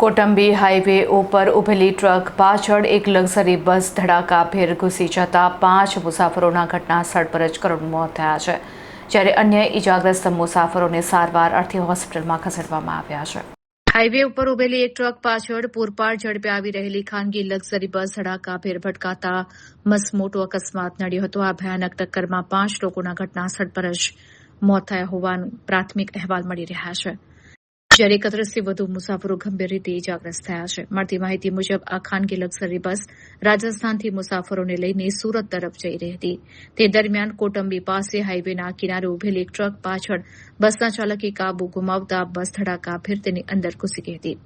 Kotambi highway ઉપર ઊભેલી truck પાછળ એક લક્ઝરી બસ ધડાકાભેર ઘૂસી જતા 5 મુસાફરોના ઘટના સ્થળ પર જ કરુણ મોત થયા છે, જ્યારે અન્ય ઇજાગ્રસ્ત મુસાફરોને સારવાર અર્થે હોસ્પિટલમાં ખસેડવામાં આવ્યા છે. હાઈવે ઉપર ઊભેલી એક ટ્રક પાછળ પૂરપાટ ઝડપે આવી રહેલી ખાનગી લક્ઝરી બસ ધડાકાભેર ભટકાતા મસમોટો અકસ્માત નડ્યો હતો. આ ભયાનક ટક્કરમાં 5 લોકોના ઘટના સ્થળ પર જ મોત થયા હોવાનું પ્રાથમિક અહેવાલ મળી રહ્યા છે, જ્યારે 31થી વધુ મુસાફરો ગંભીર રીતે ઇજાગ્રસ્ત થયા છે. મળતી માહિતી મુજબ આ ખાનગી લક્ઝરી બસ રાજસ્થાનથી મુસાફરોને લઈને સુરત તરફ જઈ રહી હતી. તે દરમિયાન કોટંબી પાસે હાઈવેના કિનારે ઊભેલી એક ટ્રક પાછળ બસના ચાલકે કાબુ ગુમાવતા બસ ધડાકાભેર તેની અંદર ઘૂસી ગઈ હતી.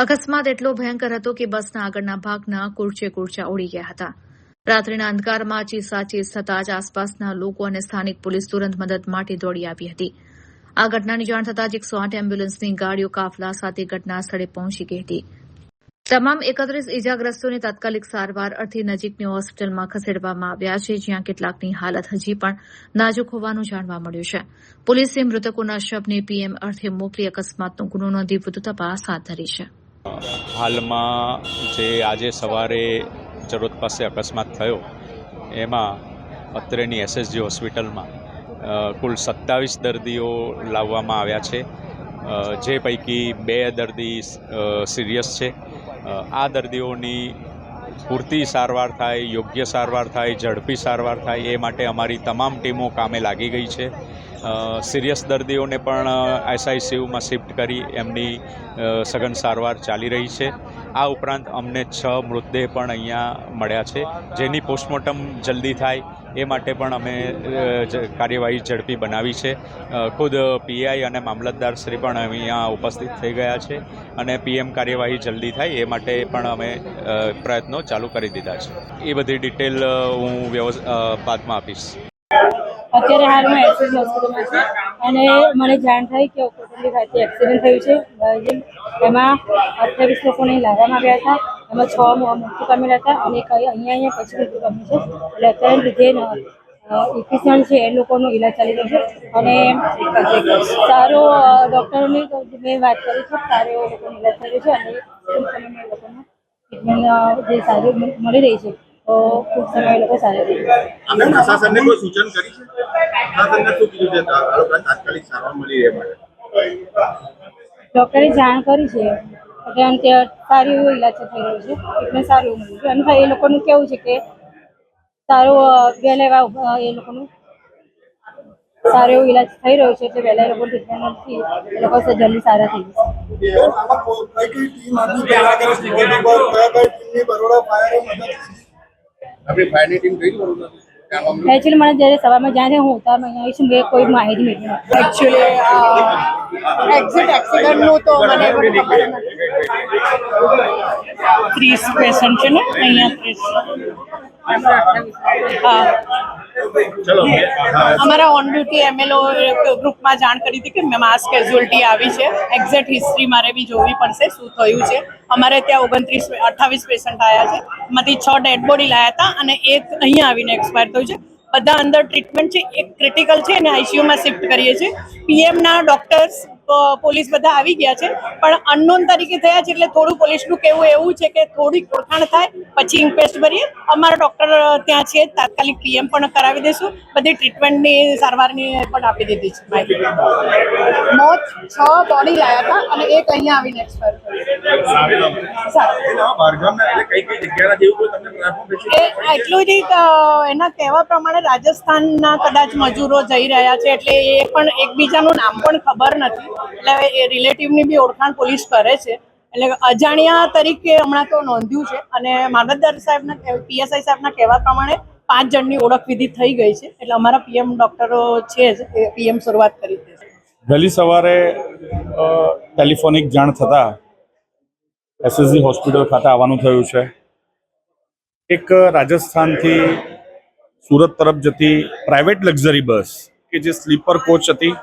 અકસ્માત એટલો ભયંકર હતો કે બસના આગળના ભાગના કૂરચા ઉડી ગયા હતા. રાત્રિના અંધકારમાં ચીસાચીસ થતાં જ આસપાસના લોકો અને સ્થાનિક પોલીસ તુરંત મદદ માટે દોડી આવી હતી. આ ઘટનાની જાણ થતાં જ 108 એમ્બ્યુલન્સની ગાડીઓ કાફલા સાથે ઘટના સ્થળે પહોંચી ગઈ હતી. તમામ 31 ઇજાગ્રસ્તોને તાત્કાલિક સારવાર અર્થે નજીકની હોસ્પિટલમાં ખસેડવામાં આવ્યા છે, જ્યાં કેટલાકની હાલત હજી પણ નાજુક હોવાનું જાણવા મળ્યું છે. પોલીસે મૃતકોના શબને પીએમ અર્થે મોકલી અકસ્માતનો ગુનો નોંધી વધુ તપાસ હાથ ધરી છે. હાલમાં જે આજે સવારે ચરોદ પાસે અકસ્માત થયો એમાં અત્રેની એસએસજી હોસ્પિટલમાં કુલ 27 દર્દીઓ લાવવામાં આવ્યા છે, જે પૈકી 2 દર્દી સિરિયસ છે. આ દર્દીઓની પૂરતી સારવાર થાય, યોગ્ય સારવાર થાય, ઝડપી સારવાર થાય એ માટે અમારી તમામ ટીમો કામે લાગી ગઈ છે. સિરિયસ દર્દીઓને પણ આઈસીયુમાં શિફ્ટ કરી એમની સઘન સારવાર ચાલી રહી છે. આ ઉપરાંત અમને 6 મૃતદેહ પણ અહીંયા મળ્યા છે, જેની પોસ્ટમોર્ટમ જલ્દી થાય એ માટે પણ અમે કાર્યવાહી ઝડપી બનાવી છે. ખુદ પીઆઈ અને મામલતદાર શ્રી પણ અહીંયા ઉપસ્થિત થઈ ગયા છે અને પીએમ કાર્યવાહી જલ્દી થાય એ માટે પણ અમે પ્રયત્નો ચાલુ કરી દીધા છે. એ બધી ડિટેલ હું બાદમાં આપીશ. અત્યારે હાલમાં એસએસજી હોસ્પિટલમાં છે અને મને જાણ થઈ કે કોટંબી ખાતે એક્સિડન્ટ થયું છે. એમાં 28 લોકોને લાવવામાં આવ્યા હતા. એમાં 6 મૃત્યુ પામેલા હતા અને અહીંયા પછી મૃત્યુ પામ્યું છે. એટલે અત્યારે જે ઇફિશિયન્ટ છે એ લોકોનો ઈલાજ ચાલી રહ્યો છે અને સારો ડૉક્ટરોની મેં વાત કરી છે, સારો એવો લોકોનો ઈલાજ થઈ રહ્યો છે અને ટૂંક સમયમાં એ લોકોને ટ્રીટમેન્ટ જે સારી મળી રહી છે, તો ટૂંક સમય લોકો સારા થઈ જશે. આપણે પ્રશાસનને કોઈ સૂચન કરી છે? પ્રશાસનને શું કીધું છે આ લોકોને તાત્કાલિક સારવાર મળી રહે માટે? ડૉક્ટરે જાણ કરી છે એટલે ત્યાં સારું એવું ઈલાજ થઈ રહ્યો છે, ટ્રીટમેન્ટ સારું એવું મળ્યું છે અને એ લોકોનું કેવું છે કે સારું વહેલા એ લોકોનું સારો એવો ઈલાજ થઈ રહ્યો છે, એટલે વહેલા એ લોકો ટ્રીટમેન્ટથી એ લોકો જલ્દી સારા થઈ જશે. આપણી ફાયરની ટીમ ગઈ બરોબર. એકચ્યુઅલી મને જ્યારે સવારમાં જ્યાં હું ઉતારમાં અહીંયા આવીશું કે કોઈ માહિતી મેળવી નથી. એકચ્યુઅલી એક્ઝેક્ટ એક્સિડન્ટનું તો મને પણ ખબર નથી. 30 પેશન્ટ છે ને અહીંયા 30. અમારા ઓન ડ્યુટી એમએલઓ ગ્રુપમાં જાણ કરી હતી કે માસ કેઝ્યુઅલ્ટી આવી છે. એક્ઝેક્ટ હિસ્ટ્રી મારે બી જોવી પડશે શું થયું છે. અમારે ત્યાં 28 પેશન્ટ આવ્યા છે, એમાંથી 6 ડેડ બોડી લાવ્યા હતા અને એક અહીંયા આવીને એક્સપાયર થયું છે. બધા અંદર ટ્રીટમેન્ટ છે, એક ક્રિટિકલ છે અને આઈસીયુમાં શિફ્ટ કરીએ છીએ. પીએમના ડોક્ટર્સ પોલીસ બધા આવી ગયા છે, પણ અનનોન તરીકે થયા છે એટલે થોડું પોલીસનું કહેવું એવું છે કે થોડીક ઓળખાણ થાય પછી ઇન્ક્વેસ્ટ ભરીએ. અમારા ડૉક્ટર ત્યાં છે, તાત્કાલિક પીએમ પણ કરાવી દઈશું. બધી ટ્રીટમેન્ટની સારવારની પણ આપી દીધી છે માહિતી. મોત 6 બોડી લાવ્યા હતા અને એક અહીંયા આવીને એક્સપાયર થયું. એટલું જ એના કહેવા પ્રમાણે રાજસ્થાનના કદાચ મજૂરો જઈ રહ્યા છે, એટલે એ પણ એકબીજાનું નામ પણ ખબર નથી, એટલે એ રિલેટિવની બી ઓળખાણ પોલીસ કરે છે. એટલે અજાણ્યા તરીકે હમણાં તો નોંધ્યું છે અને મામલતદાર સાહેબના પીએસઆઈ સાહેબના કહેવા પ્રમાણે 5 જણની ઓળખ વિધિ થઈ ગઈ છે. એટલે અમારા પીએમ ડૉક્ટરો છે જ, એ પીએમ શરૂઆત કરી દે છે. વહેલી સવારે ટેલિફોનિક જાણ થતાં એસએસજી હોસ્પિટલ ખાતે આવવાનું થયું છે. એક રાજસ્થાનથી સુરત તરફ જતી પ્રાઇવેટ લક્ઝરી બસ કે જે સ્લીપર કોચ હતી,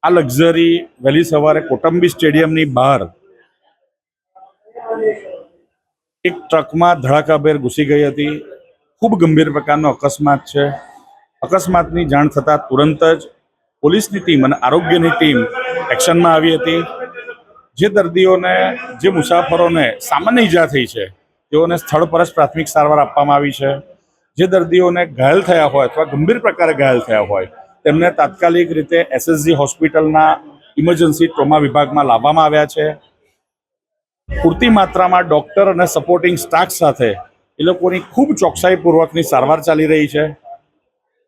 આ લક્ઝરી વહેલી સવારે કોટંબી સ્ટેડિયમની બહાર એક ટ્રકમાં ધડાકાભેર ઘૂસી ગઈ હતી. ખૂબ ગંભીર પ્રકારનો અકસ્માત છે. અકસ્માતની જાણ થતાં તુરંત જ પોલીસની ટીમ અને આરોગ્યની ટીમ એક્શનમાં આવી હતી. જે દર્દીઓને જે મુસાફરોને સામાન્ય ઈજા થઈ છે તેઓને સ્થળ પર જ પ્રાથમિક સારવાર આપવામાં આવી છે. જે દર્દીઓને ઘાયલ થયા હોય અથવા ગંભીર પ્રકારે ઘાયલ થયા હોય તેમને તાત્કાલિક રીતે એસએસજી હોસ્પિટલના ઇમરજન્સી ટ્રોમા વિભાગમાં લાવવામાં આવ્યા છે. પૂરતી માત્રામાં ડોક્ટર અને સપોર્ટિંગ સ્ટાફ સાથે એ લોકોની ખૂબ ચોકસાઈપૂર્વકની સારવાર ચાલી રહી છે.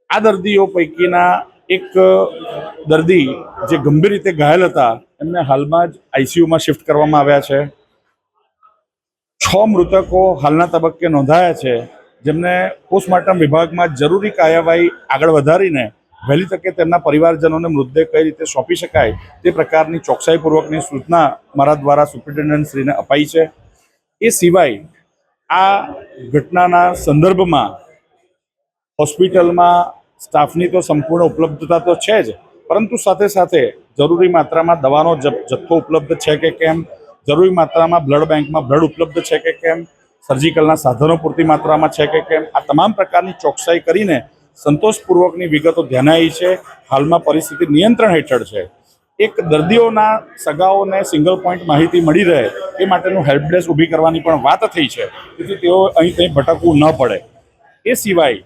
આ દર્દીઓ પૈકીના એક દર્દી જે ગંભીર રીતે ઘાયલ હતા એમને હાલમાં જ આઈસીયુમાં શિફ્ટ કરવામાં આવ્યા છે. 6 મૃતકો હાલના તબક્કે નોંધાયા છે, જેમને પોસ્ટમોર્ટમ વિભાગમાં જરૂરી કાર્યવાહી આગળ વધારીને વહેલી તકે તેમના પરિવારજનોને મૃતદેહ કઈ રીતે સોંપી શકાય તે પ્રકારની ચોકસાઈપૂર્વકની સૂચના મારા દ્વારા સુપ્રિન્ટેન્ડન્ટશ્રીને અપાઈ છે. એ સિવાય આ ઘટનાના સંદર્ભમાં હોસ્પિટલમાં સ્ટાફની તો સંપૂર્ણ ઉપલબ્ધતા તો છે જ, પરંતુ સાથે સાથે જરૂરી માત્રામાં દવાનો જથ્થો ઉપલબ્ધ છે કે કેમ, જરૂરી માત્રામાં બ્લડ બેંકમાં બ્લડ ઉપલબ્ધ છે કે કેમ, સર્જિકલના સાધનો પૂરતી માત્રામાં છે કે કેમ, આ તમામ પ્રકારની ચોકસાઈ કરીને સંતોષપૂર્વકની વિગતો ધ્યાને આવી છે. હાલમાં પરિસ્થિતિ નિયંત્રણ હેઠળ છે. એક દર્દીઓના સગાઓને સિંગલ પોઈન્ટ માહિતી મળી રહે એ માટેનું હેલ્પ ડેસ્ક ઊભી કરવાની પણ વાત થઈ છે, જેથી તેઓ અહીં કંઈ ભટકવું ન પડે. એ સિવાય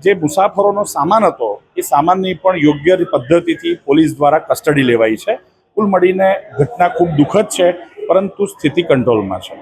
જે મુસાફરોનો સામાન હતો એ સામાનની પણ યોગ્ય પદ્ધતિથી પોલીસ દ્વારા કસ્ટડી લેવાઈ છે. કુલ મળીને ઘટના ખૂબ દુઃખદ છે, પરંતુ સ્થિતિ કંટ્રોલમાં છે.